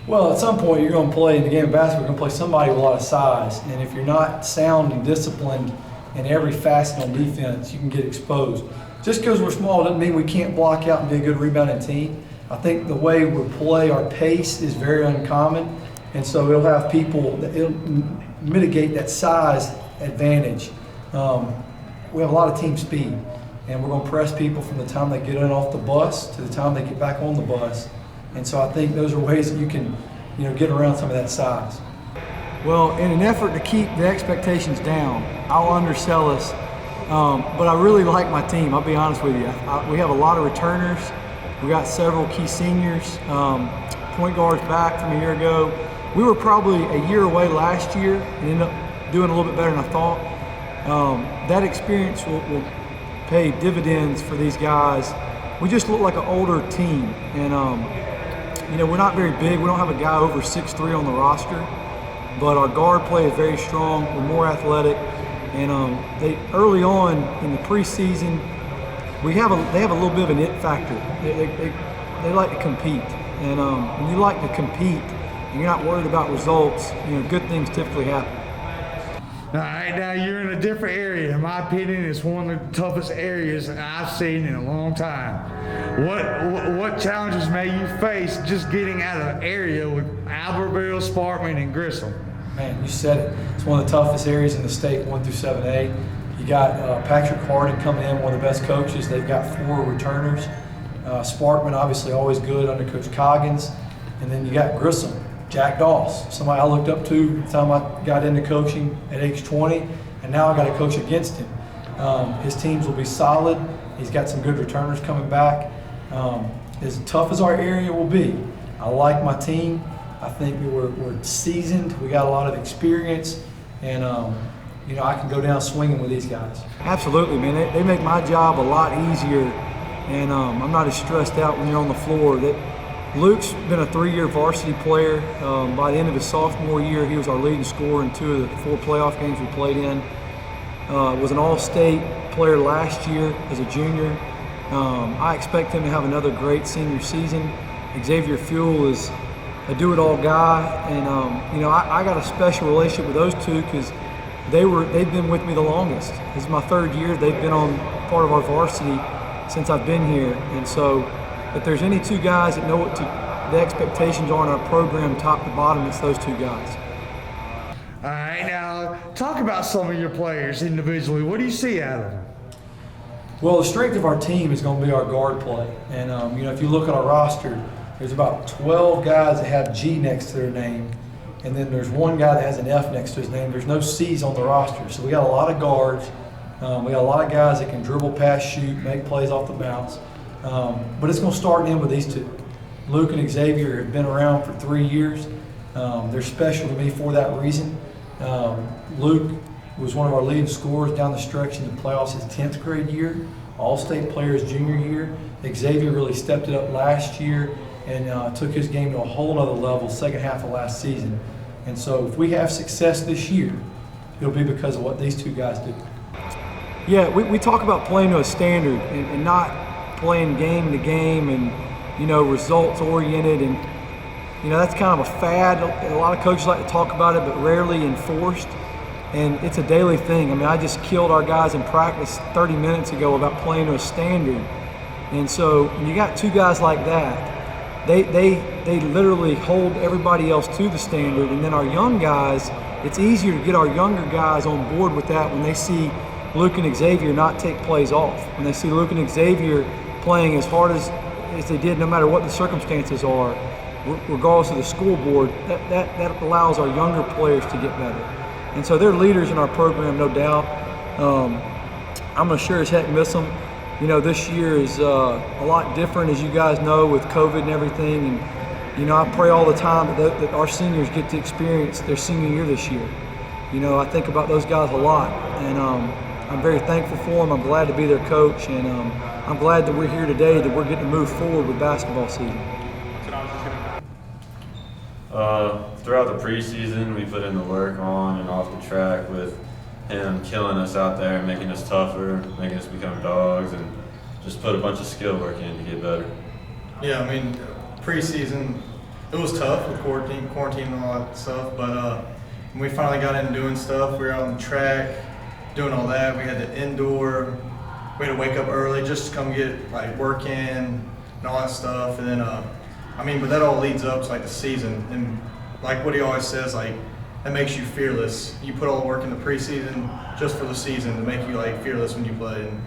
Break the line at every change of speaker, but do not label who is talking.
Well, at some point you're going to play in the game of basketball, you're going to play somebody with a lot of size. And if you're not sound and disciplined in every facet on defense, you can get exposed. Just because we're small doesn't mean we can't block out and be a good rebounding team. I think the way we play, our pace is very uncommon. And so it'll have people, it'll mitigate that size advantage. We have a lot of team speed. And we're going to press people from the time they get in off the bus to the time they get back on the bus. And so I think those are ways that you can, get around some of that size.
Well, in an effort to keep the expectations down, I'll undersell us. But I really like my team, I'll be honest with you. We have a lot of returners. We got several key seniors, point guards back from a year ago. We were probably a year away last year and ended up doing a little bit better than I thought. That experience will pay dividends for these guys. We just look like an older team, and we're not very big. We don't have a guy over 6'3" on the roster, but our guard play is very strong. We're more athletic, and they early on in the preseason, they have a little bit of an it factor. They like to compete, and when you like to compete and you're not worried about results, good things typically happen.
All right, now you're in a different area. In my opinion, it's one of the toughest areas I've seen in a long time. What challenges may you face just getting out of an area with Albertville, Sparkman, and Grissom?
Man, you said it. It's one of the toughest areas in the state, 1 through 7A. You got Patrick Harding coming in, one of the best coaches. They've got 4 returners. Sparkman, obviously, always good under Coach Coggins. And then you got Grissom. Jack Doss, somebody I looked up to the time I got into coaching at age 20, and now I got to coach against him. His teams will be solid. He's got some good returners coming back. As tough as our area will be, I like my team. I think that we're seasoned. We got a lot of experience, and I can go down swinging with these guys.
Absolutely, man. They make my job a lot easier, and I'm not as stressed out when you're on the floor. Luke's been a 3-year varsity player. By the end of his sophomore year, he was our leading scorer in 2 of the 4 playoff games we played in. Was an all-state player last year as a junior. I expect him to have another great senior season. Xavier Fuel is a do-it-all guy, and I got a special relationship with those 2 because they've been with me the longest. This is my 3rd year. They've been on part of our varsity since I've been here, and so if there's any 2 guys that know what the expectations are in our program, top to bottom, it's those 2 guys.
All right, now talk about some of your players individually. What do you see out of them?
Well, the strength of our team is going to be our guard play. And, if you look at our roster, there's about 12 guys that have G next to their name. And then there's 1 guy that has an F next to his name. There's no C's on the roster. So we got a lot of guards. We got a lot of guys that can dribble, pass, shoot, make plays off the bounce. But it's going to start and end with these 2. Luke and Xavier have been around for 3 years. They're special to me for that reason. Luke was one of our leading scorers down the stretch in the playoffs his 10th grade year, all-state player his junior year. Xavier really stepped it up last year and took his game to a whole other level second half of last season. And so if we have success this year, it'll be because of what these 2 guys do.
Yeah, we talk about playing to a standard and not playing game to game and results oriented, and that's kind of a fad. A lot of coaches like to talk about it, but rarely enforced, and it's a daily thing. I just killed our guys in practice 30 minutes ago about playing to a standard, and so when you got 2 guys like that, they literally hold everybody else to the standard. And then our young guys, it's easier to get our younger guys on board with that when they see Luke and Xavier not take plays off, when they see Luke and Xavier playing as hard as they did, no matter what the circumstances are, regardless of the school board. That allows our younger players to get better. And so they're leaders in our program, no doubt. I'm going to sure as heck miss them. This year is a lot different, as you guys know, with COVID and everything. And, I pray all the time that our seniors get to experience their senior year this year. I think about those guys a lot. And I'm very thankful for them. I'm glad to be their coach. And I'm glad that we're here today, that we're getting to move forward with basketball season.
Throughout the preseason, we put in the work on and off the track with him killing us out there, making us tougher, making us become dogs, and just put a bunch of skill work in to get better.
Yeah, preseason, It was tough with quarantine and all that stuff, but when we finally got into doing stuff, we were out on the track, doing all that. We had the indoor. We had to wake up early just to come get like work in and all that stuff. And then, but that all leads up to like the season. And like what he always says, like that makes you fearless. You put all the work in the preseason just for the season to make you like fearless when you play. And